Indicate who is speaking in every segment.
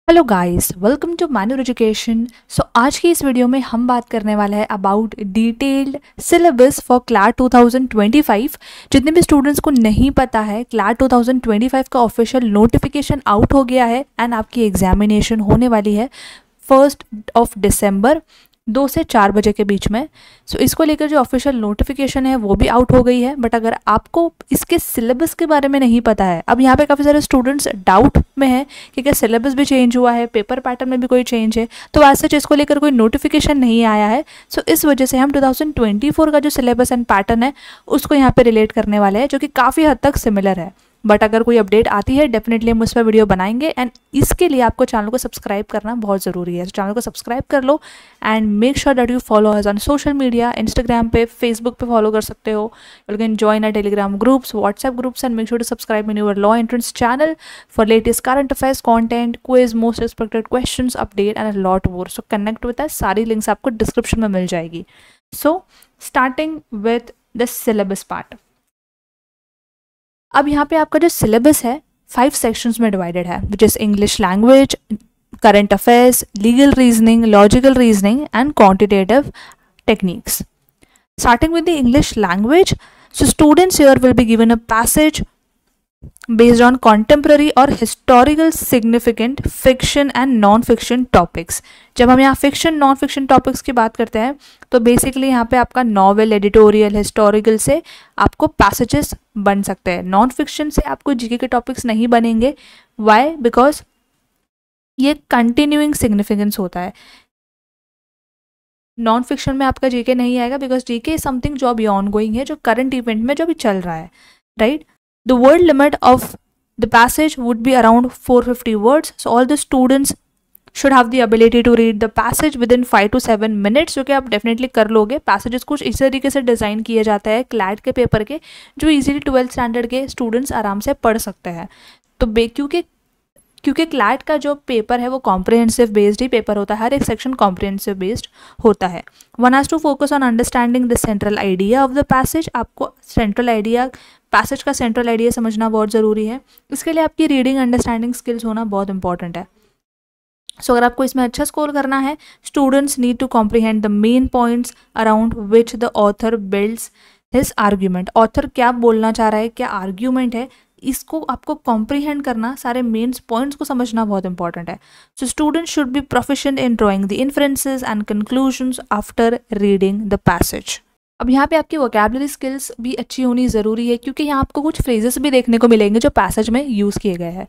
Speaker 1: Hello guys, welcome to manure education. So आज की इस वीडियो में हम बात करने वाला है about detailed syllabus for CLAT 2025। जितने भी स्टूडेंट्स को नहीं पता है, क्लैट 2025 का ऑफिशियल नोटिफिकेशन आउट हो गया है एंड आपकी एग्जामिनेशन होने वाली है 1 दिसंबर 2 से 4 बजे के बीच में। सो इसको लेकर जो ऑफिशियल नोटिफिकेशन है वो भी आउट हो गई है। बट अगर आपको इसके सिलेबस के बारे में नहीं पता है, अब यहाँ पे काफ़ी सारे स्टूडेंट्स डाउट में है कि क्या सिलेबस भी चेंज हुआ है, पेपर पैटर्न में भी कोई चेंज है, तो आज सच इसको लेकर कोई नोटिफिकेशन नहीं आया है। सो इस वजह से हम 2024 का जो सिलेबस एंड पैटर्न है उसको यहाँ पे रिलेट करने वाले हैं, जो कि काफ़ी हद तक सिमिलर है। बट अगर कोई अपडेट आती है डेफिनेटली हम उस पर वीडियो बनाएंगे एंड इसके लिए आपको चैनल को सब्सक्राइब करना बहुत ज़रूरी है। तो चैनल को सब्सक्राइब कर लो and make sure that you follow us on social media. Instagram पे, फेसबुक पे फॉलो कर सकते हो। You can join our Telegram groups, WhatsApp groups and make sure to subscribe in your law entrance channel for latest current affairs content, quiz, most expected questions, update and a lot more. So connect with us. सारी links आपको description में मिल जाएगी। So starting with the syllabus part. अब यहाँ पे आपका जो सिलेबस है 5 सेक्शंस में डिवाइडेड है, which is English language, current affairs, legal reasoning, logical reasoning and quantitative techniques. Starting with the English language, so students here will be given a passage based on contemporary or historical significant fiction and non-fiction topics। जब हम यहाँ fiction non-fiction topics की बात करते हैं तो basically यहाँ पे आपका नॉवेल, एडिटोरियल, हिस्टोरिकल से आपको पैसेजेस बन सकते हैं। नॉन फिक्शन से आपको जीके के टॉपिक्स नहीं बनेंगे। वाई? बिकॉज ये कंटिन्यूइंग सिग्निफिकेंस होता है। नॉन फिक्शन में आपका जीके नहीं आएगा बिकॉज जीके इज समथिंग जो अभी ऑन गोइंग है, जो करंट इवेंट में जो अभी चल रहा है, right. The word limit of the passage would be around 450 words. So all the students should have the ability to read the passage within 5 to 7 minutes, जो कि आप डेफिनेटली कर लोगे। पैसेजेस कुछ इस तरीके से डिज़ाइन किए जाते हैं क्लैट के पेपर के, जो इजीली 12th स्टैंडर्ड के स्टूडेंट्स आराम से पढ़ सकते हैं। तो क्योंकि क्लैट का जो पेपर है वो कॉम्प्रिहेंसिव बेस्ड ही पेपर होता है, हर एक सेक्शन कॉम्प्रिहेंसिव बेस्ड होता है। One has to focus on understanding the central idea of the passage. आपको सेंट्रल आइडिया, पैसेज का सेंट्रल आइडिया समझना बहुत ज़रूरी है। इसके लिए आपकी रीडिंग अंडरस्टैंडिंग स्किल्स होना बहुत इंपॉर्टेंट है। सो अगर आपको इसमें अच्छा स्कोर करना है, students need to comprehend the main points around which the author builds his argument. Author क्या बोलना चाह रहा है, क्या आर्ग्यूमेंट है, इसको आपको कॉम्प्रीहेंड करना, सारे मेन पॉइंट्स को समझना बहुत इंपॉर्टेंट है। So students should be proficient in drawing the inferences and conclusions after reading the passage. अब यहाँ पे आपकी वोकैबुलरी स्किल्स भी अच्छी होनी ज़रूरी है, क्योंकि यहाँ आपको कुछ फ्रेजेस भी देखने को मिलेंगे जो पैसेज में यूज़ किए गए हैं।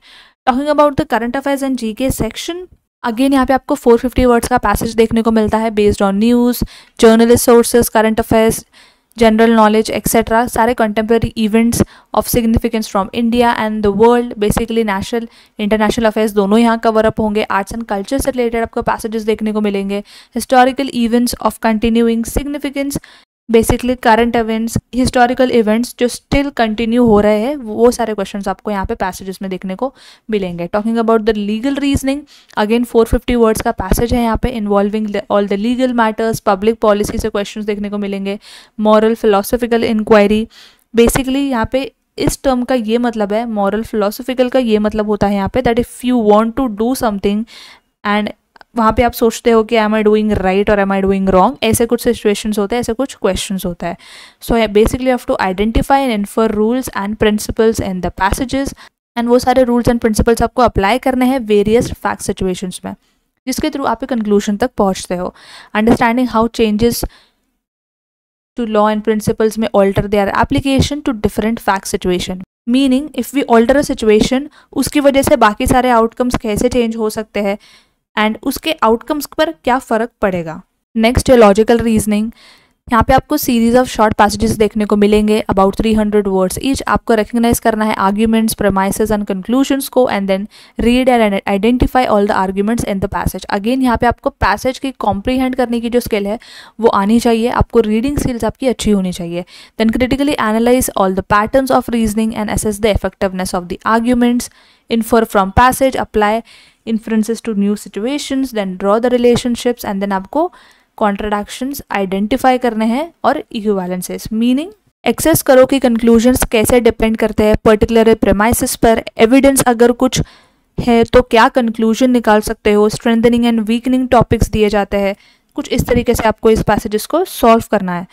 Speaker 1: Talking about the current affairs and GK section, again यहाँ पे आपको 450 वर्ड्स का पैसेज देखने को मिलता है based on news, journalist sources, current affairs, general knowledge etcetera, सारे contemporary events of significance from India and the world. Basically national international affairs दोनों यहाँ कवर अप होंगे। आर्ट्स एंड कल्चर से रिलेटेड आपको पैसेजेस देखने को मिलेंगे। Historical events of continuing significance, basically current events, historical events जो स्टिल कंटिन्यू हो रहे हैं, वो सारे क्वेश्चंस आपको यहाँ पे पैसेजेस में देखने को मिलेंगे। Talking about the legal reasoning, again 450 words का पैसेज है यहाँ पे, involving all the legal matters, public policy से क्वेश्चंस देखने को मिलेंगे। मॉरल फिलोसफिकल इंक्वायरी, बेसिकली यहाँ पे इस टर्म का ये मतलब है, मॉरल फिलोसफिकल का ये मतलब होता है यहाँ पे that if you want to do something and वहाँ पे आप सोचते हो कि एम आई डूइंग राइट और एम आई डूइंग रॉन्ग, ऐसे कुछ सिचुएशंस होते हैं, ऐसे कुछ क्वेश्चंस होता है। So basically have to identify and infer rules and principles in the passages, and वो सारे रूल्स एंड प्रिंसिपल्स आपको अप्लाई करने हैं वेरियस फैक्ट सिचुएशंस में, जिसके थ्रू आप कंक्लूजन तक पहुँचते हो। Understanding how changes to law and principles में alter their application to different fact situation, meaning if we alter a situation, उसकी वजह से बाकी सारे आउटकम्स कैसे चेंज हो सकते हैं एंड उसके आउटकम्स पर क्या फ़र्क पड़ेगा। नेक्स्ट है लॉजिकल रीजनिंग। यहाँ पे आपको सीरीज ऑफ शॉर्ट पैसेजेस देखने को मिलेंगे अबाउट 300 वर्ड्स ईच। आपको रिकग्नाइज करना है आर्ग्यूमेंट्स, प्रेमाइसेस एंड कंक्लूजन्स को, and then read and identify all the arguments in the passage. Again यहाँ पे आपको पैसेज की कॉम्प्रीहेंड करने की जो स्किल है वो आनी चाहिए, आपको रीडिंग स्किल्स आपकी अच्छी होनी चाहिए। Then critically analyse all the patterns of reasoning and assess the effectiveness of the arguments, infer from passage, apply inferences to new situations, then draw the relationships, and then आपको contradictions identify करने हैं और equivalences, meaning access करो कि conclusions कैसे depend करते हैं particular premises पर, एविडेंस अगर कुछ है तो क्या कंक्लूजन निकाल सकते हो, स्ट्रेंथनिंग एंड वीकनिंग टॉपिक्स दिए जाते हैं। कुछ इस तरीके से आपको इस पैसेजेस को सॉल्व करना है।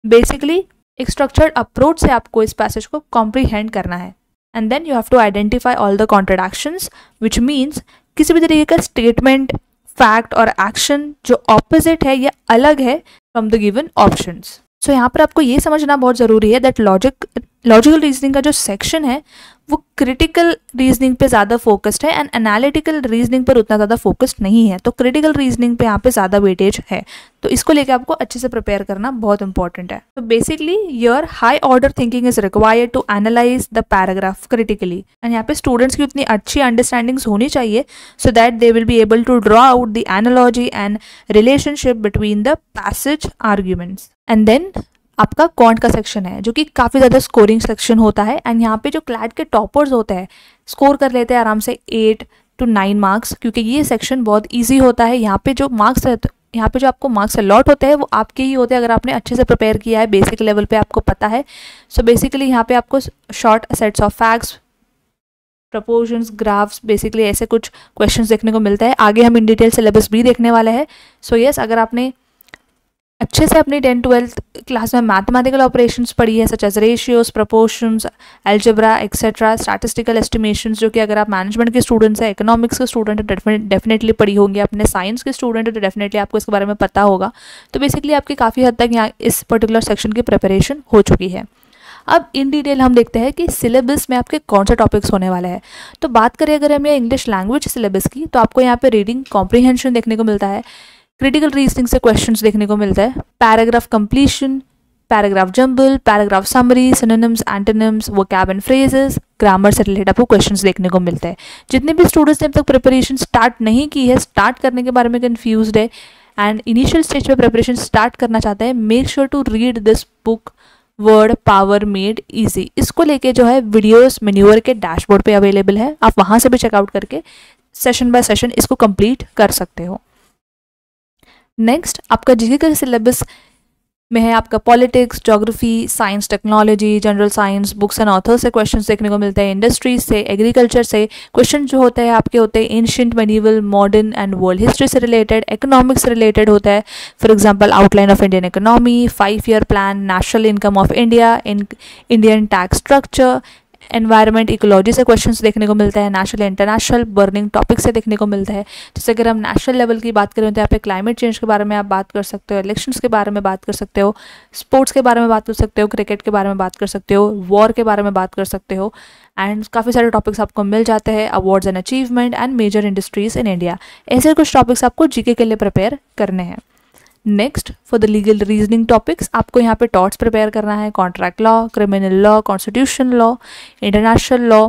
Speaker 1: बेसिकली एक स्ट्रक्चर्ड अप्रोच से आपको इस पैसेज को कॉम्प्रीहेंड करना है। And then you have to identify all the contradictions, which means किसी भी तरीके का स्टेटमेंट, फैक्ट और एक्शन जो ऑपोजिट है या अलग है from the given options. So यहाँ पर आपको ये समझना बहुत ज़रूरी है दैट लॉजिकल रीजनिंग का जो सेक्शन है वो क्रिटिकल रीजनिंग पे ज़्यादा फोकस्ड है एंड एनालिटिकल रीजनिंग पर उतना ज़्यादा फोकस्ड नहीं है। तो क्रिटिकल रीजनिंग पे यहाँ पे ज़्यादा वेटेज है, तो इसको लेके आपको अच्छे से प्रिपेयर करना बहुत इंपॉर्टेंट है। तो basically your high order thinking is required to analyse the paragraph critically, and यहाँ पे स्टूडेंट्स की उतनी अच्छी अंडरस्टैंडिंग्स होनी चाहिए so that they will be able to draw out the analogy and relationship between the passage arguments. And then आपका quant का section है जो कि काफ़ी ज़्यादा स्कोरिंग सेक्शन होता है, एंड यहाँ पे जो क्लैट के टॉपर्स होते हैं स्कोर कर लेते हैं आराम से 8 to 9 मार्क्स, क्योंकि ये सेक्शन बहुत इजी होता है। यहाँ पे जो मार्क्स रहते, यहाँ पे जो आपको मार्क्स अलॉट होते हैं वो आपके ही होते हैं अगर आपने अच्छे से प्रिपेयर किया है, बेसिक लेवल पे आपको पता है। सो बेसिकली यहाँ पे आपको short sets of facts, proportions, graphs, basically ऐसे कुछ क्वेश्चंस देखने को मिलता है। आगे हम इन डिटेल सिलेबस भी देखने वाले हैं। सो यस, अगर आपने अच्छे से अपनी 10th-12th क्लास में मैथमेटिकल ऑपरेशंस पढ़ी है such as ratios, proportions, algebra etcetera, statistical estimations, जो कि अगर आप मैनेजमेंट के स्टूडेंट्स हैं, इकोनॉमिक्स के स्टूडेंट हैं, डेफिनेटली पढ़ी होंगी, अपने साइंस के स्टूडेंट हैं तो डेफिनेटली आपको इसके बारे में पता होगा। तो बेसिकली आपकी काफ़ी हद तक यहाँ इस पर्टिकुलर सेक्शन की प्रिपरेशन हो चुकी है। अब इन डिटेल हम देखते हैं कि सिलेबस में आपके कौन से टॉपिक्स होने वाले हैं। तो बात करें अगर हम इंग्लिश लैंग्वेज सिलेबस की, तो आपको यहाँ पे रीडिंग कॉम्प्रीहेंशन देखने को मिलता है, क्रिटिकल रीजनिंग से क्वेश्चंस देखने को मिलता है, paragraph completion, paragraph jumble, paragraph summary, synonyms, antonyms, vocab and phrases, grammar से रिलेटेड आपको क्वेश्चंस देखने को मिलते हैं। जितने भी स्टूडेंट्स ने अब तक प्रिपरेशन स्टार्ट नहीं की है, स्टार्ट करने के बारे में कंफ्यूज्ड है एंड इनिशियल स्टेज पे प्रिपरेशन स्टार्ट करना चाहते हैं, make sure to read this book word power made easy. इसको लेके जो है वीडियोस मेन्यूअर के डैशबोर्ड पे अवेलेबल है, आप वहाँ से भी चेकआउट करके सेशन बाय सेशन इसको कंप्लीट कर सकते हो। नेक्स्ट आपका जीके का सिलेबस में है आपका politics, geography, science, technology, general science, books and author से क्वेश्चंस देखने को मिलते हैं, इंडस्ट्रीज से, एग्रीकल्चर से क्वेश्चन जो होते हैं आपके होते हैं ancient, medieval, modern and world history से रिलेटेड, इकोनॉमिक्स से रिलेटेड होता है, for example outline of Indian economy, 5-year plan, national income of India, Indian tax structure, environment, ecology से क्वेश्चंस देखने को मिलता है, नेशनल इंटरनेशनल बर्निंग टॉपिक से देखने को मिलता है। जैसे अगर हम नेशनल लेवल की बात करें तो यहाँ पे क्लाइमेट चेंज के बारे में आप बात कर सकते हो, इलेक्शंस के बारे में बात कर सकते हो, स्पोर्ट्स के बारे में बात कर सकते हो, क्रिकेट के बारे में बात कर सकते हो, वॉर के बारे में बात कर सकते हो, एंड काफ़ी सारे टॉपिक्स आपको मिल जाते हैं, awards and achievement and major industries in India. ऐसे कुछ टॉपिक्स आपको जीके के लिए प्रिपेयर करने हैं। Next for the legal reasoning topics आपको यहाँ पे टॉट्स प्रिपेयर करना है, contract law, criminal law, constitution law, international law,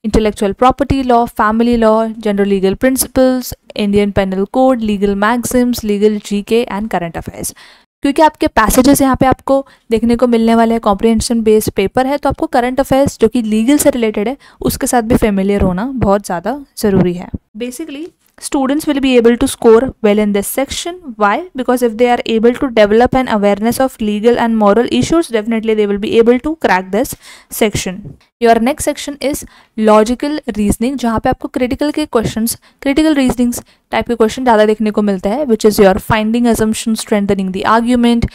Speaker 1: intellectual property law, family law, general legal principles, Indian penal code, legal maxims, legal GK and current affairs. क्योंकि आपके passages यहाँ पे आपको देखने को मिलने वाले हैं, कॉम्प्रिहेंशन बेस्ड पेपर है, तो आपको करंट अफेयर्स जो कि लीगल से रिलेटेड है उसके साथ भी फेमिलियर होना बहुत ज़्यादा ज़रूरी है। Basically students will be able to score well in this section. Why? Because if they are able to develop an awareness of legal and moral issues, definitely they will be able to crack this section. Your next section is logical reasoning, जहाँ पे आपको critical के questions, critical reasonings type के question ज़्यादा देखने को मिलता है, which is your finding assumption, strengthening the argument,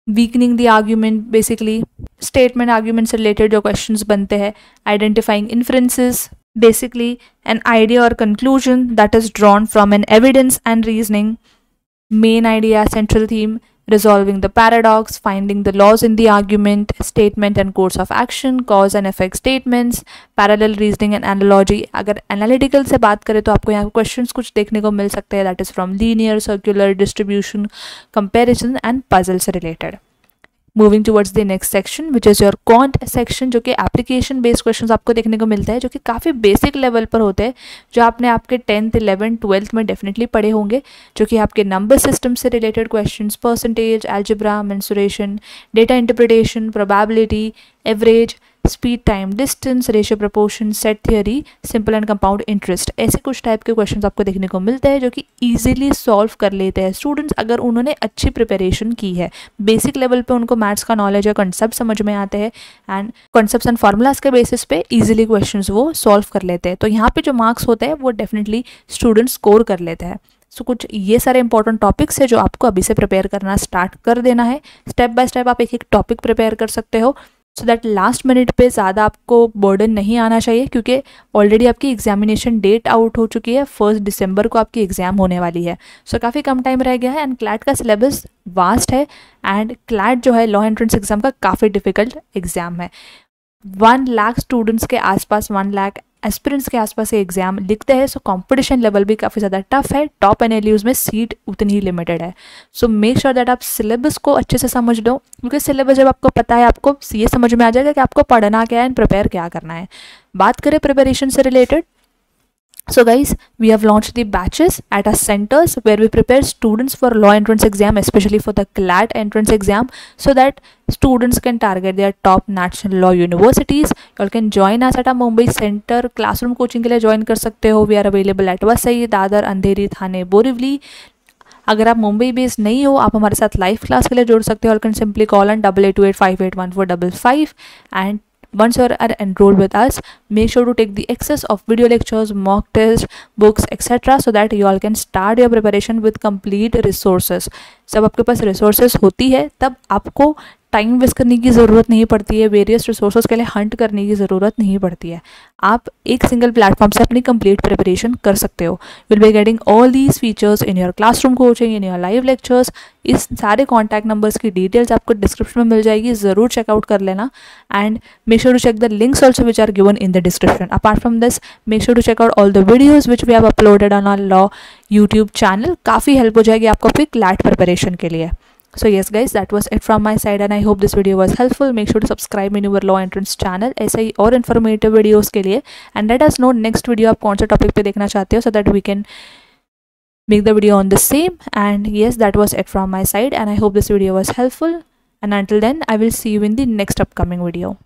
Speaker 1: weakening the argument, basically statement argument से related जो questions बनते हैं, identifying inferences, basically an idea or conclusion that is drawn from an evidence and reasoning, main idea, central theme, resolving the paradox, finding the laws in the argument, statement and course of action, cause and effect statements, parallel reasoning and analogy। अगर analytical से बात करें तो आपको यहाँ questions कुछ देखने को मिल सकते हैं, that is from linear, circular, distribution, comparison and puzzle से related। Moving towards the next section which is your quant section, जो कि एप्लीकेशन बेस्ड क्वेश्चंस आपको देखने को मिलता है, जो कि काफ़ी बेसिक लेवल पर होते हैं, जो आपने आपके 10th, 11th, 12th में डेफिनेटली पढ़े होंगे, जो कि आपके नंबर सिस्टम से related questions, percentage, algebra, mensuration, data interpretation, probability, average, speed time distance, ratio proportion, set theory, simple and compound interest, ऐसे कुछ टाइप के क्वेश्चंस आपको देखने को मिलते हैं जो कि इजीली सॉल्व कर लेते हैं स्टूडेंट्स अगर उन्होंने अच्छी प्रिपरेशन की है। बेसिक लेवल पे उनको मैथ्स का नॉलेज है, कॉन्सेप्ट समझ में आते हैं एंड कॉन्सेप्ट्स एंड फार्मूलाज के बेसिस पे इजीली क्वेश्चंस वो सॉल्व कर लेते हैं। तो यहाँ पे जो मार्क्स होते हैं वो डेफिनेटली स्टूडेंट्स स्कोर कर लेते हैं। सो कुछ ये सारे इंपॉर्टेंट टॉपिक्स है जो आपको अभी से प्रिपेयर करना स्टार्ट कर देना है। स्टेप बाय स्टेप आप एक एक टॉपिक प्रिपेयर कर सकते हो सो दैट लास्ट मिनट पे ज़्यादा आपको बर्डन नहीं आना चाहिए, क्योंकि ऑलरेडी आपकी एग्जामिनेशन डेट आउट हो चुकी है। 1 दिसंबर को आपकी एग्ज़ाम होने वाली है। सो काफ़ी कम टाइम रह गया है एंड क्लैट का सिलेबस वास्ट है एंड क्लैट जो है लॉ एंट्रेंस एग्ज़ाम का काफ़ी डिफिकल्ट एग्ज़ाम है। 1 लाख स्टूडेंट्स के आसपास, 1 लाख एस्पिरेंट्स के आसपास ये एग्जाम लिखते हैं। सो कंपटीशन लेवल भी काफ़ी ज़्यादा टफ है। टॉप एनएलयूज़ में सीट उतनी ही लिमिटेड है। सो मेक श्योर दैट आप सिलेबस को अच्छे से समझ लो, क्योंकि सिलेबस जब आपको पता है आपको ये समझ में आ जाएगा कि आपको पढ़ना क्या है एंड प्रिपेयर क्या करना है। बात करें प्रिपरेशन से related, so guys, we have launched the batches at our centers where we prepare students for law entrance exam, especially for the CLAT entrance exam, so that students can target their top national law universities. You all can join us at our Mumbai center. Classroom coaching के लिए join कर सकते हो। We are available at Vasai, Dadar, अंधेरी, थाने, बोरिवली। अगर आप Mumbai based नहीं हो, आप हमारे साथ लाइव क्लास के लिए जुड़ सकते हो। You can simply call on 8828581455 and once you are enrolled with us, make sure to take the access of video lectures, mock tests, books, etc. so that you all can start your preparation with complete resources. जब आपके पास resources होती है तब आपको time waste करने की ज़रूरत नहीं पड़ती है, वेरियस रिसोर्सेज के लिए हंट करने की ज़रूरत नहीं पड़ती है। आप एक सिंगल प्लेटफॉर्म से अपनी कंप्लीट प्रिपरेशन कर सकते हो। Will be getting all these features in your classroom coaching, in your live lectures. इस सारे कॉन्टैक्ट नंबर्स की डिटेल्स आपको डिस्क्रिप्शन में मिल जाएगी, ज़रूर चेकआउट कर लेना and make sure to check the links also which are given in the description. Apart from this, make sure to check out all the videos which we have uploaded on our law YouTube channel. काफ़ी help हो जाएगी आपको अपनी CLAT preparation के लिए। So yes guys, that was it from my side and I hope this video was helpful. Make sure to subscribe in your law entrance channel ऐसे ही और informative videos के लिए and let us know next video आप कौन सा topic पे देखना चाहते हो so that we can make the video on the same. And yes, that was it from my side and I hope this video was helpful and until then I will see you in the next upcoming video.